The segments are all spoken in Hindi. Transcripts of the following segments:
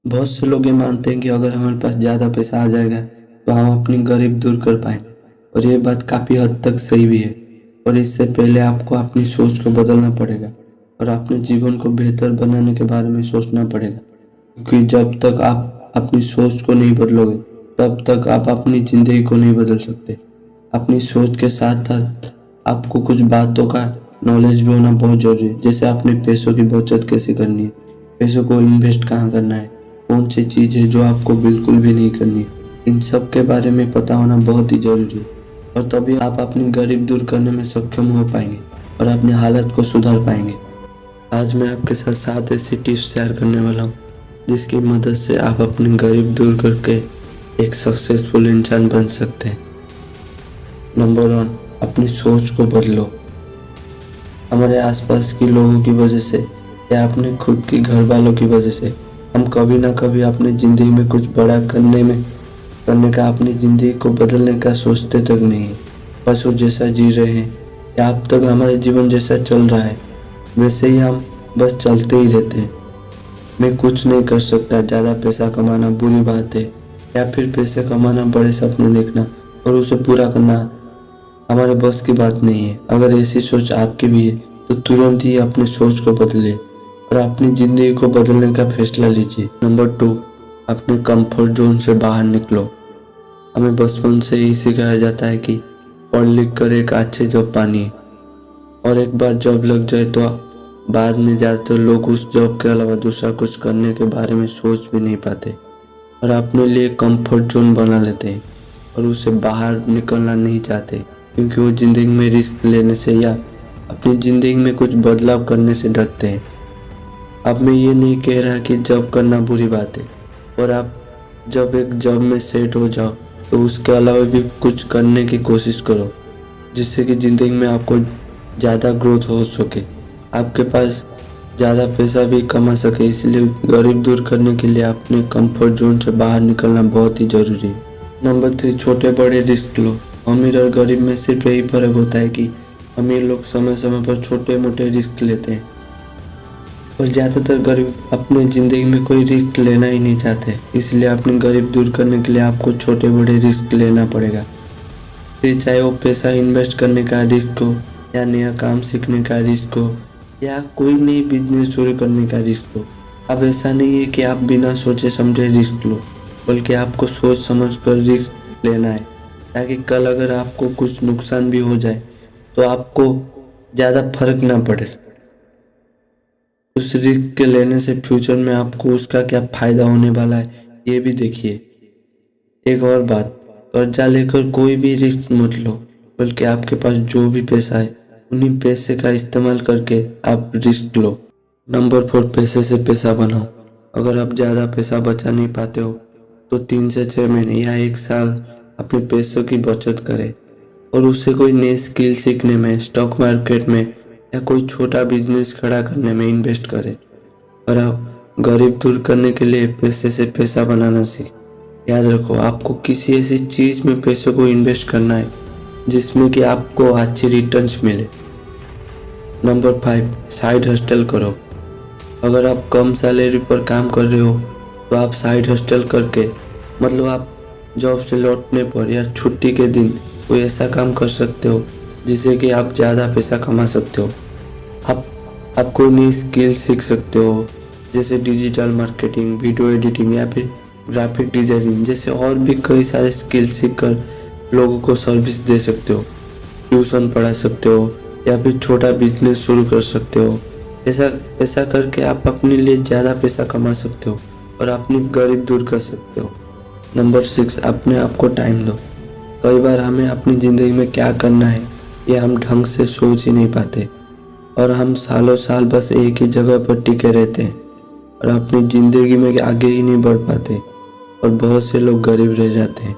बहुत से लोग ये मानते हैं कि अगर हमारे पास ज़्यादा पैसा आ जाएगा तो हम अपनी गरीब दूर कर पाएंगे, और ये बात काफ़ी हद तक सही भी है। और इससे पहले आपको अपनी सोच को बदलना पड़ेगा और अपने जीवन को बेहतर बनाने के बारे में सोचना पड़ेगा, क्योंकि जब तक आप अपनी सोच को नहीं बदलोगे तब तक आप अपनी ज़िंदगी को नहीं बदल सकते। अपनी सोच के साथ साथ आपको कुछ बातों का नॉलेज भी होना बहुत ज़रूरी है, जैसे अपने पैसों की बचत कैसे करनी है, पैसों को इन्वेस्ट कहाँ करना है, कौन सी चीज़ है जो आपको बिल्कुल भी नहीं करनी है। इन सब के बारे में पता होना बहुत ही ज़रूरी है, और तभी आप अपनी गरीब दूर करने में सक्षम हो पाएंगे और अपनी हालत को सुधार पाएंगे। आज मैं आपके साथ 7 ऐसी टिप्स शेयर करने वाला हूँ जिसकी मदद से आप अपनी गरीब दूर करके एक सक्सेसफुल इंसान बन सकते हैं। नंबर 1, अपनी सोच को बदलो। हमारे आसपास के लोगों की वजह से या अपने खुद के घर वालों की वजह से हम कभी ना कभी अपनी ज़िंदगी में कुछ बड़ा करने का, अपनी ज़िंदगी को बदलने का सोचते तक नहीं है। बस वो जैसा जी रहे हैं या अब तक हमारे जीवन जैसा चल रहा है वैसे ही हम बस चलते ही रहते हैं। मैं कुछ नहीं कर सकता, ज़्यादा पैसा कमाना बुरी बात है, या फिर पैसे कमाना, बड़े सपने देखना और उसे पूरा करना हमारे बस की बात नहीं है। अगर ऐसी सोच आपकी भी है तो तुरंत ही अपनी सोच को बदले और अपनी ज़िंदगी को बदलने का फैसला लीजिए। नंबर 2, अपने कंफर्ट जोन से बाहर निकलो। हमें बचपन से ही सिखाया जाता है कि पढ़ लिख कर एक अच्छी जॉब पानी है, और एक बार जॉब लग जाए तो बाद में ज़्यादातर लोग उस जॉब के अलावा दूसरा कुछ करने के बारे में सोच भी नहीं पाते और अपने लिए कंफर्ट जोन बना लेते हैं और उससे बाहर निकलना नहीं चाहते, क्योंकि वो ज़िंदगी में रिस्क लेने से या अपनी ज़िंदगी में कुछ बदलाव करने से डरते हैं। अब मैं ये नहीं कह रहा कि जॉब करना बुरी बात है, और आप जब एक जॉब में सेट हो जाओ तो उसके अलावा भी कुछ करने की कोशिश करो, जिससे कि ज़िंदगी में आपको ज़्यादा ग्रोथ हो सके, आपके पास ज़्यादा पैसा भी कमा सके। इसलिए गरीब दूर करने के लिए अपने कंफर्ट जोन से बाहर निकलना बहुत ही ज़रूरी है। नंबर 3, छोटे बड़े रिस्क लो। अमीर और गरीब में सिर्फ यही फ़र्क होता है कि अमीर लोग समय समय पर छोटे मोटे रिस्क लेते हैं और ज़्यादातर गरीब अपने ज़िंदगी में कोई रिस्क लेना ही नहीं चाहते। इसलिए अपनी गरीब दूर करने के लिए आपको छोटे बड़े रिस्क लेना पड़ेगा, फिर चाहे वो पैसा इन्वेस्ट करने का रिस्क हो, या नया काम सीखने का रिस्क हो, या कोई नई बिजनेस शुरू करने का रिस्क हो। अब ऐसा नहीं है कि आप बिना सोचे समझे रिस्क लो, बल्कि आपको सोच समझ कर रिस्क लेना है, ताकि कल अगर आपको कुछ नुकसान भी हो जाए तो आपको ज़्यादा फर्क ना पड़े। उस रिस्क के लेने से फ्यूचर में आपको उसका क्या फ़ायदा होने वाला है ये भी देखिए। एक और बात, कर्जा लेकर कोई भी रिस्क मत लो, बल्कि आपके पास जो भी पैसा है उन्हीं पैसे का इस्तेमाल करके आप रिस्क लो। नंबर 4, पैसे से पैसा बनाओ। अगर आप ज़्यादा पैसा बचा नहीं पाते हो तो 3 से 6 महीने या 1 साल अपने पैसों की बचत करें और उससे कोई नई स्किल सीखने में, स्टॉक मार्केट में या कोई छोटा बिजनेस खड़ा करने में इन्वेस्ट करें। और आप गरीब दूर करने के लिए पैसे से पैसा बनाना सीखें। याद रखो, आपको किसी ऐसी चीज़ में पैसों को इन्वेस्ट करना है जिसमें कि आपको अच्छी रिटर्न्स मिले। नंबर 5, साइड हस्टल करो। अगर आप कम सैलरी पर काम कर रहे हो तो आप साइड हस्टल करके, मतलब आप जॉब से लौटने पर या छुट्टी के दिन कोई ऐसा काम कर सकते हो जिससे कि आप ज़्यादा पैसा कमा सकते हो। आप कोई नई स्किल सीख सकते हो, जैसे डिजिटल मार्केटिंग, वीडियो एडिटिंग या फिर ग्राफिक डिजाइनिंग जैसे और भी कई सारे स्किल सीख कर लोगों को सर्विस दे सकते हो, ट्यूशन पढ़ा सकते हो या फिर छोटा बिजनेस शुरू कर सकते हो। ऐसा करके आप अपने लिए ज़्यादा पैसा कमा सकते हो और अपनी गरीब दूर कर सकते हो। नंबर 6, अपने आप को टाइम दो। कई बार हमें अपनी ज़िंदगी में क्या करना है ये हम ढंग से सोच ही नहीं पाते और हम सालों साल बस एक ही जगह पर टिके रहते हैं और अपनी ज़िंदगी में आगे ही नहीं बढ़ पाते और बहुत से लोग गरीब रह जाते हैं।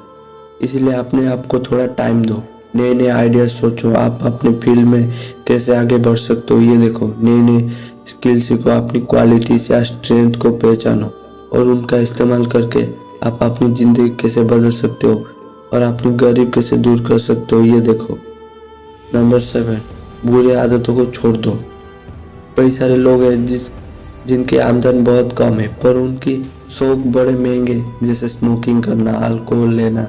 इसलिए अपने आप को थोड़ा टाइम दो, नए नए आइडिया सोचो, आप अपने फील्ड में कैसे आगे बढ़ सकते हो ये देखो, नए नए स्किल सीखो, अपनी क्वालिटीज या स्ट्रेंथ को पहचानो और उनका इस्तेमाल करके आप अपनी ज़िंदगी कैसे बदल सकते हो और अपनी गरीब कैसे दूर कर सकते हो ये देखो। नंबर 7, बुरी आदतों को छोड़ दो। कई सारे लोग हैं जिनकी आमदन बहुत कम है पर उनकी शौक बड़े महंगे, जैसे स्मोकिंग करना, अल्कोहल लेना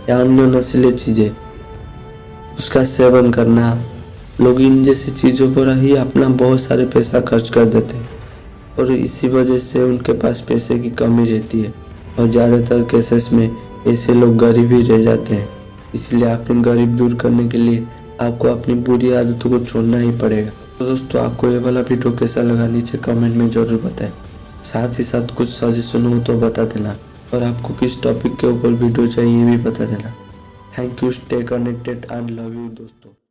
या अन्य नशीली चीज़ें उसका सेवन करना। लोग इन जैसी चीज़ों पर ही अपना बहुत सारे पैसा खर्च कर देते हैं और इसी वजह से उनके पास पैसे की कमी रहती है और ज़्यादातर केसेस में ऐसे लोग गरीब ही रह जाते हैं। इसलिए अपनी गरीब दूर करने के लिए आपको अपनी बुरी आदतों को छोड़ना ही पड़ेगा। तो दोस्तों, आपको ये वाला वीडियो कैसा लगा नीचे कमेंट में ज़रूर बताएं। साथ ही साथ कुछ सजेशन हो तो बता देना और आपको किस टॉपिक के ऊपर वीडियो चाहिए ये भी बता देना। Thank you, stay connected and love you दोस्तों।